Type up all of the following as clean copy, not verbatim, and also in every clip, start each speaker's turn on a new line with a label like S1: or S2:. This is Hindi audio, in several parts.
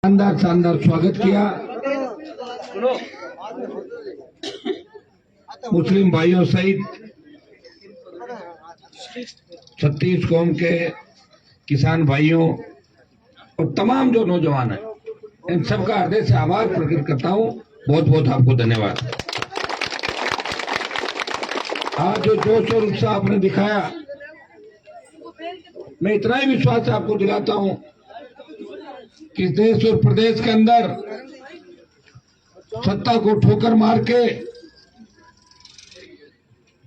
S1: शानदार शानदार स्वागत किया। मुस्लिम भाइयों सहित 36 कौम के किसान भाइयों और तमाम जो नौजवान हैं, इन सबका हृदय से आभार प्रकट करता हूं। बहुत बहुत आपको धन्यवाद। आज जो जोश और उत्साह आपने दिखाया, मैं इतना ही विश्वास आपको दिलाता हूं कि देश और प्रदेश के अंदर सत्ता को ठोकर मार के,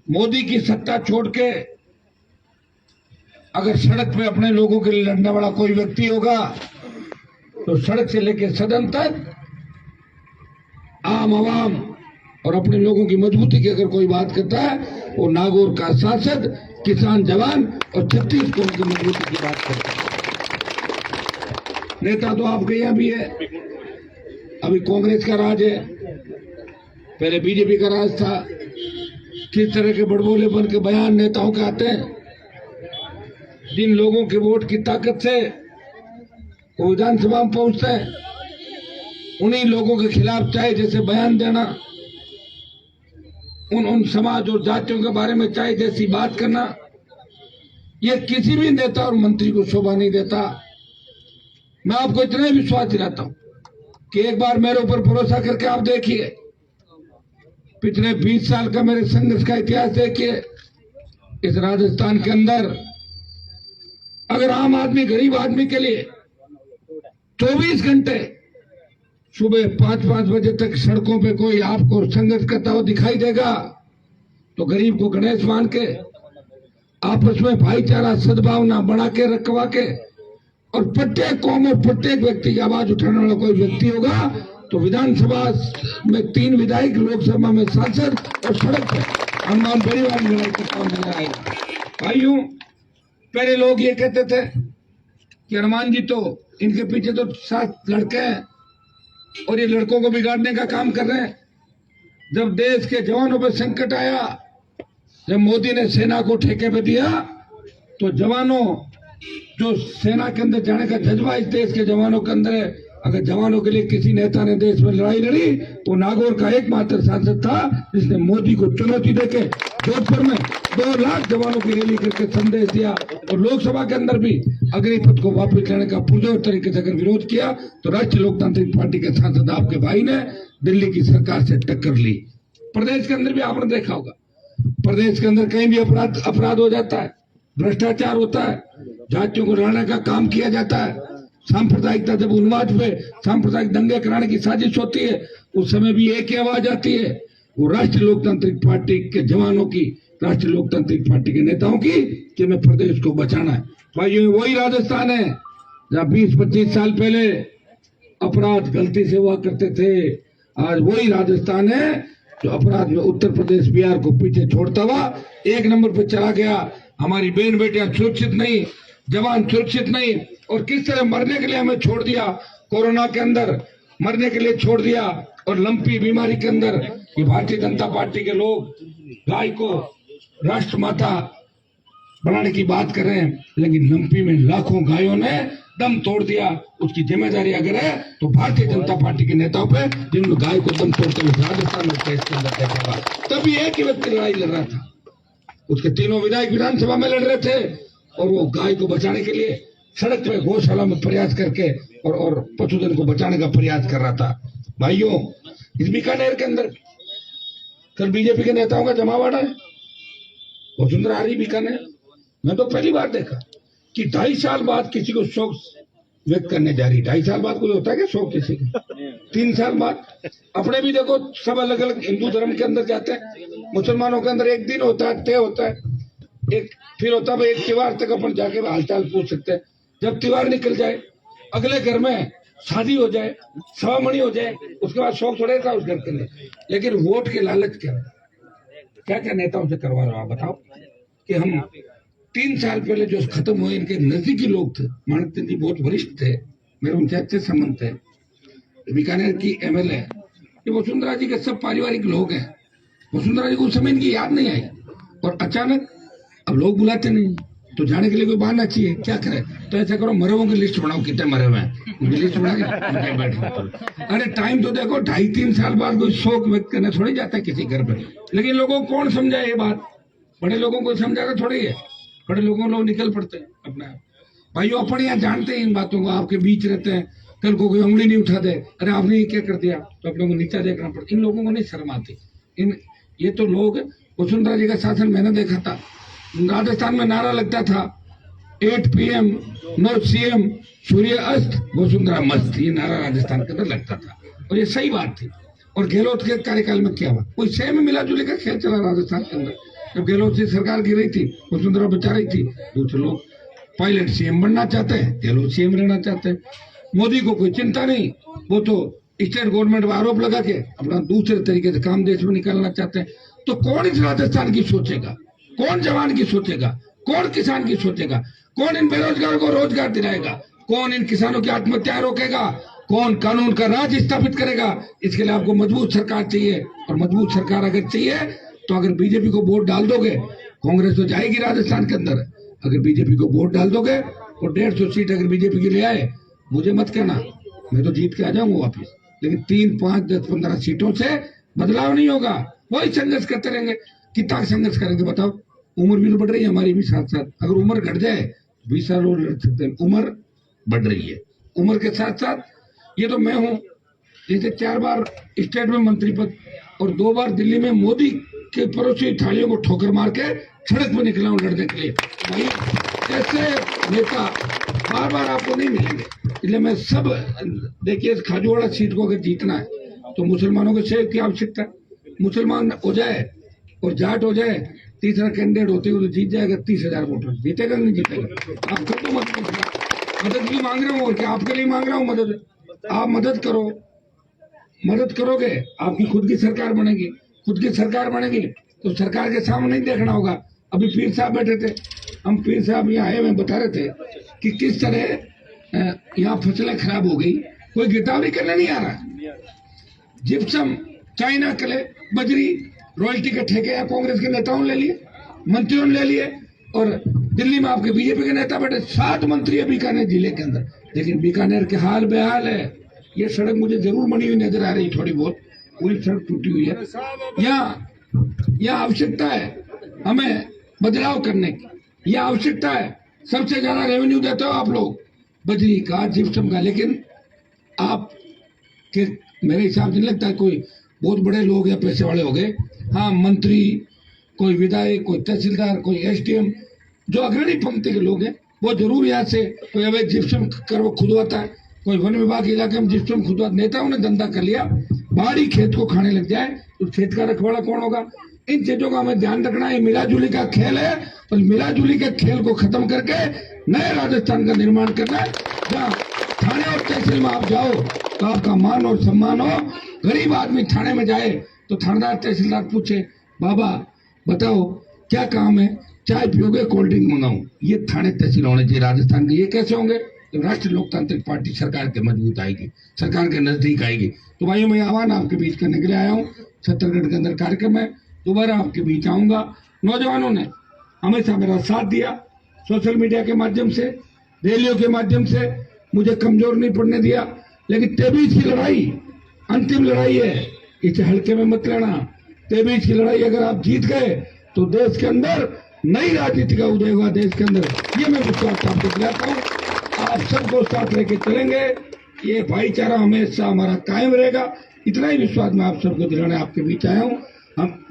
S1: मोदी की सत्ता छोड़ के अगर सड़क पे अपने लोगों के लिए लड़ने वाला कोई व्यक्ति होगा तो सड़क से लेकर सदन तक आम आवाम और अपने लोगों की मजबूती की अगर कोई बात करता है, वो नागौर का सांसद, किसान जवान और 36 कौम की मजबूती की बात करता है। नेता तो आपके यहाँ भी है, अभी कांग्रेस का राज है, पहले बीजेपी का राज था। किस तरह के बड़बोले बन के बयान नेताओं के आते हैं। जिन लोगों के वोट की ताकत से वो विधानसभा में पहुंचते हैं, उन्हीं लोगों के खिलाफ चाहे जैसे बयान देना, उन समाज और जातियों के बारे में चाहे जैसी बात करना, ये किसी भी नेता और मंत्री को शोभा नहीं देता। मैं आपको इतना ही विश्वास दिलाता हूं कि एक बार मेरे ऊपर भरोसा करके आप देखिए, पिछले 20 साल का मेरे संघर्ष का इतिहास देखिए। इस राजस्थान के अंदर अगर आम आदमी, गरीब आदमी के लिए 24 घंटे सुबह 5-5 बजे तक सड़कों पे कोई आपको संघर्ष करता हुआ दिखाई देगा, तो गरीब को गणेश मान के, आपस में भाईचारा सद्भावना बना के रखवा के, और प्रत्येक कौम और प्रत्येक व्यक्ति की आवाज उठाने वाला कोई व्यक्ति होगा तो विधानसभा में 3 विधायक, लोकसभा में सांसद और सड़क पर हनुमान परिवार में लड़ाई करता हुआ नजर आएगा। भाइयों, पहले लोग ये कहते थे कि हनुमान जी तो, इनके पीछे तो 7 लड़के हैं और ये लड़कों को बिगाड़ने का काम कर रहे हैं। जब देश के जवानों पर संकट आया, जब मोदी ने सेना को ठेके पे दिया, तो जवानों, जो सेना के अंदर जाने का जज्बा इस देश के जवानों के अंदर है, अगर जवानों के लिए किसी नेता ने देश में लड़ाई लड़ी, वो नागौर का एकमात्र सांसद था जिसने मोदी को चुनौती देके जोधपुर में 2 लाख जवानों की रैली करके संदेश दिया। और लोकसभा के अंदर भी अग्निपथ को वापस लेने का पुरजोर तरीके से अगर विरोध किया, तो राष्ट्रीय लोकतांत्रिक पार्टी के सांसद आपके भाई ने दिल्ली की सरकार से टक्कर ली। प्रदेश के अंदर भी आपने देखा होगा, प्रदेश के अंदर कहीं भी अपराध हो जाता है, भ्रष्टाचार होता है, जातियों को लड़ने का काम किया जाता है, सांप्रदायिकता जब उन्माद पे सांप्रदायिक दंगे कराने की साजिश होती है, उस समय भी एक ही आवाज आती है, वो राष्ट्रीय लोकतांत्रिक पार्टी के जवानों की, राष्ट्रीय लोकतांत्रिक पार्टी के नेताओं की, कि मैं प्रदेश को बचाना है। भाइयों, वही राजस्थान है जहाँ 20-25 साल पहले अपराध गलती से हुआ करते थे। आज वही राजस्थान है जो अपराध में उत्तर प्रदेश, बिहार को पीछे छोड़ता हुआ 1 नंबर पर चला गया। हमारी बहन बेटियां सुरक्षित नहीं, जवान सुरक्षित नहीं, और किस तरह मरने के लिए हमें छोड़ दिया, कोरोना के अंदर मरने के लिए छोड़ दिया, और लंपी बीमारी के अंदर ये भारतीय जनता पार्टी के लोग गाय को राष्ट्रमाता बनाने की बात कर रहे हैं, लेकिन लंपी में लाखों गायों ने दम तोड़ दिया। उसकी जिम्मेदारी अगर है तो भारतीय जनता पार्टी के नेताओं पे, जिन्होंने गाय को दम तोड़ते हुए राजस्थान में देश के अंदर देखा। तभी एक ही व्यक्ति लड़ाई लड़ रहा था, उसके 3 विधायक विधानसभा में लड़ रहे थे, और वो गाय को बचाने के लिए सड़क पे गौशाला में प्रयास करके और पशुधन को बचाने का प्रयास कर रहा था। भाइयों, इस बीकानेर के अंदर कल बीजेपी के नेताओं का जमावड़ा है, वसुंधरा आ रही बीकानेर। मैं तो पहली बार देखा कि 2.5 साल बाद किसी को शोक व्यक्त करने जा रही। 2.5 साल बाद कोई होता है क्या शोक किसी को? 3 साल बाद अपने भी देखो, सब अलग अलग हिंदू धर्म के अंदर जाते हैं। मुसलमानों के अंदर एक दिन होता है, तय होता है, एक फिर होता है एक त्योहार तक अपन जाके हालचाल पूछ सकते हैं। जब त्योहार निकल जाए, अगले घर में शादी हो जाए, सवामणी हो जाए, उसके बाद शौक थोड़े था उस घर के लिए। लेकिन वोट के लालच क्या क्या नेताओं से करवा रहे हो आप बताओ। कि हम 3 साल पहले जो खत्म हुए, इनके नजदीकी लोग थे, माणक चंद जी बहुत वरिष्ठ थे, मेरे उनसे अच्छे संबंध थे। बीकानेर की MLA, ये वसुंधरा जी के सब पारिवारिक लोग हैं। वसुंधरा जी को उस समय इनकी याद नहीं आई, और अचानक अब लोग बुलाते नहीं, तो जाने के लिए कोई बहाना चाहिए, क्या करे? तो ऐसा करो, मरे हुओं की लिस्ट बनाओ, कितने मरे हुए हैं उनकी लिस्ट बना के बैठ। अरे टाइम तो देखो, 2.5-3 साल बाद कोई शोक व्यक्त करने थोड़ी जाता है किसी घर पे। लेकिन लोगों को कौन समझाए ये बात? बड़े लोगों को समझाना थोड़ी है। बड़े लोगों लोग निकल पड़ते हैं अपने आप। भाइयों अपन यहाँ जानते हैं इन बातों को, आपके बीच रहते हैं, कल को कोई उंगली नहीं उठा दे, अरे आपने ये क्या कर दिया, तो अपने को नीचा देखना पड़ता। इन लोगों को नहीं शर्म आती। इन ये तो लोग, वसुंधरा जी का शासन मैंने देखा था, राजस्थान में नारा लगता था 8 PM नो CM, सूर्य अस्त वसुंधरा मस्त, ये नारा राजस्थान के अंदर लगता था और ये सही बात थी। और गहलोत के कार्यकाल में क्या हुआ? कोई सेम मिला जुले का खेल चला राजस्थान के अंदर। जब गहलोत की सरकार गिर रही थी, वसुंधरा बचा रही थी, दूसरे लोग पायलट CM बनना चाहते हैं, गहलोत CM रहना चाहते हैं। मोदी को कोई चिंता नहीं, वो तो स्टेट गवर्नमेंट पर आरोप लगा के अपना दूसरे तरीके से काम देश में निकालना चाहते हैं। तो कौन इस राजस्थान की सोचेगा? कौन जवान की सोचेगा? कौन किसान की सोचेगा? कौन इन बेरोजगारों को रोजगार दिलाएगा? कौन इन किसानों की आत्महत्याएं रोकेगा? कौन कानून का राज स्थापित करेगा? इसके लिए आपको मजबूत सरकार चाहिए। और मजबूत सरकार अगर चाहिए तो अगर बीजेपी को वोट डाल दोगे, कांग्रेस तो जाएगी राजस्थान के अंदर। अगर बीजेपी को वोट डाल दोगे और 150 सीट अगर बीजेपी की ले आए, मुझे मत कहना, मैं तो जीत के आ जाऊंगा वापिस। लेकिन 3, 5, 10, 15 सीटों से बदलाव नहीं होगा। वही संघर्ष करते रहेंगे। कितना संघर्ष करेंगे बताओ? उम्र भी तो बढ़ रही है हमारी भी साथ साथ। अगर उम्र घट जाए 20 साल और लड़ सकते हैं। उम्र बढ़ रही है, उम्र के साथ साथ ये तो मैं हूँ, जैसे 4 बार स्टेट में मंत्री पद और 2 बार दिल्ली में मोदी के पड़ोसी थालियों को ठोकर मार के सड़क पर निकला हूँ लड़ने के लिए। भाई ऐसे नेता बार बार आपको नहीं मिलेंगे। इसलिए मैं सब, देखिए खाजूवाड़ा सीट को अगर जीतना है तो मुसलमानों के सेव की आवश्यकता है। मुसलमान हो जाए और जाट हो जाए, तीसरा कैंडिडेट होते हुए तो जीत जाएगा 30,000 वोटर। जीतेगा नहीं जीतेगा? आप खुद तो मदद भी मांग रहा हूँ, और क्या आपके लिए मांग रहा हूँ मदद? आप मदद करो, मदद करोगे आपकी खुद की सरकार बनेगी। खुद की सरकार बनेगी तो सरकार के सामने नहीं देखना होगा। अभी पीर साहब बैठे थे, हम पीर साहब यहाँ आए हुए बता रहे थे कि किस तरह यहाँ फसलें खराब हो गई, कोई गिरदावरी करने नहीं आ रहा। जिप्सम, चाइना कले, बजरी, रॉयल्टी के ठेके या कांग्रेस के नेताओं ने ले लिए, मंत्रियों ने ले लिए। और दिल्ली में आपके बीजेपी के नेता बैठे, 7 मंत्री है बीकानेर जिले के अंदर। लेकिन बीकानेर के हाल बेहाल है। ये सड़क मुझे जरूर बनी हुई नजर आ रही, थोड़ी बहुत पूरी सड़क टूटी हुई है। यहाँ आवश्यकता है हमें बदलाव करने की, यह आवश्यकता है। सबसे ज्यादा रेवेन्यू देते हो आप लोग बजरी का, जिप्सम का, लेकिन आप के मेरे हिसाब से नहीं लगता कोई बहुत बड़े लोग या पैसे वाले हो गए। हाँ, मंत्री, कोई विधायक, कोई तहसीलदार, कोई SDM, जो अग्रणी पंक्ति के लोग हैं, वो जरूर यहाँ से कोई अवैध जिप्सम कर वो खुदवाता है, कोई वन विभाग के इलाके में जिप्सम खुदवाता। नेताओं ने धंधा कर लिया, बाहरी खेत को खाने लग जाए तो खेत का रखवाला कौन होगा? इन चीजों का हमें ध्यान रखना है। मिलाजुली का खेल है और मिलाजुली के खेल को खत्म करके नए राजस्थान का निर्माण करना है, जहाँ थाने और तहसील में आप जाओ तो आपका मान और सम्मान हो। गरीब आदमी थाने में जाए तो थानेदार तहसीलदार पूछे, बाबा बताओ क्या काम है, चाय पियोगे, कोल्ड ड्रिंक मंगाऊं? ये थाने तहसील होने चाहिए राजस्थान के। ये कैसे होंगे? जब राष्ट्रीय लोकतांत्रिक पार्टी सरकार के मजबूत आएगी, सरकार के नजदीक आएगी। तो भाइयों, मैं आह्वान आपके बीच करने के लिए आया हूँ। छत्तीसगढ़ के अंदर कार्यक्रम है, दोबारा आपके बीच आऊंगा। नौजवानों ने हमेशा मेरा साथ दिया, सोशल मीडिया के माध्यम से, रैलियों के माध्यम से, मुझे कमजोर नहीं पड़ने दिया। लेकिन 23 की लड़ाई अंतिम लड़ाई है, इसे हल्के में मत लेना। 23 की लड़ाई अगर आप जीत गए तो देश के अंदर नई राजनीति का उदय होगा देश के अंदर। ये मैं विश्वास आपको दिलाता हूँ। आप सबको साथ लेके चलेंगे, ये भाईचारा हमेशा हमारा कायम रहेगा। इतना ही विश्वास मैं आप सबको दिलाने आपके बीच आया हूँ।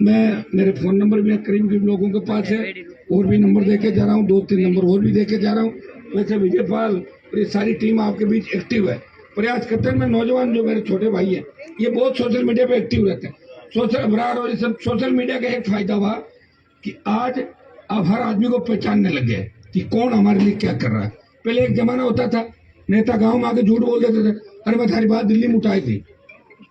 S1: मैं मेरे फोन नंबर भी करीब लोगों के पास है, और भी नंबर देके जा रहा हूँ, 2-3 नंबर और भी देके जा रहा हूँ। वैसे विजय पाल और ये सारी टीम आपके बीच एक्टिव है, प्रयास करते हैं। मैं नौजवान जो मेरे छोटे भाई है, ये बहुत सोशल मीडिया पे एक्टिव रहते हैं। सोशल अबरार और ये सब सोशल मीडिया का एक फायदा हुआ कि आज अब हर आदमी को पहचानने लग गए कि कौन हमारे लिए क्या कर रहा है। पहले एक जमाना होता था, नेता गांव में आके झूठ बोल देते थे, अरे मैं सारी बात दिल्ली में उठाई थी,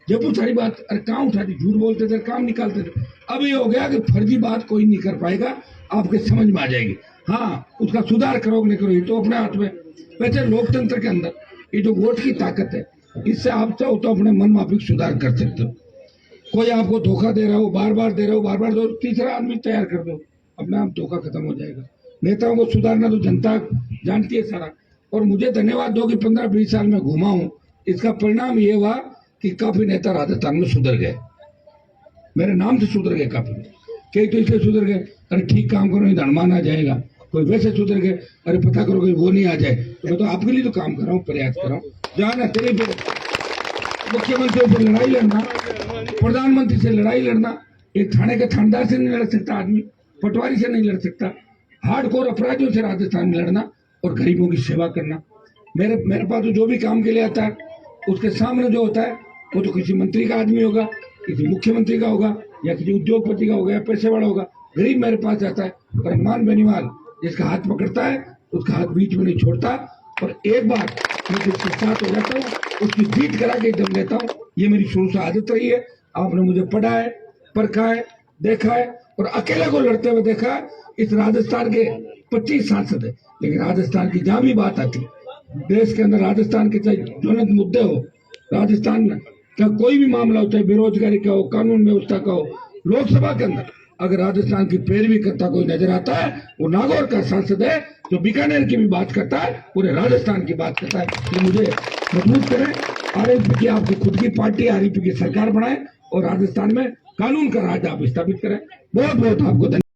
S1: जयपुर सारी बात, अरे कहाँ उठाती, झूठ बोलते थे, काम निकालते थे। अब ये हो गया कि फर्जी बात कोई नहीं कर पाएगा, आपके समझ में आ जाएगी। हाँ, उसका सुधार करोगे नहीं करो ये तो अपने हाथ में। वैसे लोकतंत्र के अंदर ये जो वोट की ताकत है, इससे आप चाहो तो अपने मन माफिक सुधार कर सकते हो। कोई आपको धोखा दे रहा हो, बार बार दे रहा हो, बार बार दो, तीसरा आदमी तैयार कर दो, अपने आप धोखा खत्म हो जाएगा। नेताओं को सुधारना तो जनता जानती है सारा। और मुझे धन्यवाद दो कि 15-20 साल में घूमा हूं, इसका परिणाम ये हुआ कि काफी नेता राजस्थान में सुधर गए, मेरे नाम से सुधर गए काफी। कई तो इसलिए सुधर गए, अरे ठीक काम करो नहीं तो हनुमान आ जाएगा, कोई वैसे सुधर गए, अरे पता करो कि वो नहीं आ जाए, तो मैं तो आपके लिए तो काम कर रहा हूँ, प्रयास कर रहा हूँ। जाना तेरे पे मुख्यमंत्री से लड़ाई लड़ना, प्रधानमंत्री से लड़ाई लड़ना, एक थाने के थानेदार से नहीं लड़ सकता आदमी, पटवारी से नहीं लड़ सकता, हार्डकोर अपराधियों से राजस्थान में लड़ना और गरीबों की सेवा करना। मेरे पास तो जो भी काम के लिए आता है उसके सामने जो होता है वो तो किसी मंत्री का आदमी होगा, किसी मुख्यमंत्री का होगा, या किसी उद्योगपति का होगा, या पैसे वाला होगा। गरीब मेरे पास आता है और हनुमान बेनीवाल जिसका हाथ पकड़ता है उसका हाथ बीच में नहीं छोड़ता, और एक बार मैं जिसके साथ हो जाता हूँ उसकी जीत करा के दम लेता हूँ। ये मेरी शुरू से आदत रही है। आपने मुझे पढ़ा है, परखा है, देखा है और अकेले को लड़ते हुए देखा है। इस राजस्थान के 25 सांसद है, लेकिन राजस्थान की जहां भी बात आती, देश के अंदर राजस्थान के चाहे ज्वलंत मुद्दे हो, राजस्थान का कोई भी मामला हो, चाहे बेरोजगारी का हो, कानून व्यवस्था का हो, लोकसभा के अंदर अगर राजस्थान की पैरवी करता कोई नजर आता है वो नागौर का सांसद है, जो बीकानेर की भी बात करता है, पूरे राजस्थान की बात करता है। तो मुझे मजबूत करें, आरएलपी की आपकी खुद की पार्टी आरएलपी की सरकार बनाए और राजस्थान में कानून का राज आप स्थापित करें। बहुत बहुत आपको धन्यवाद।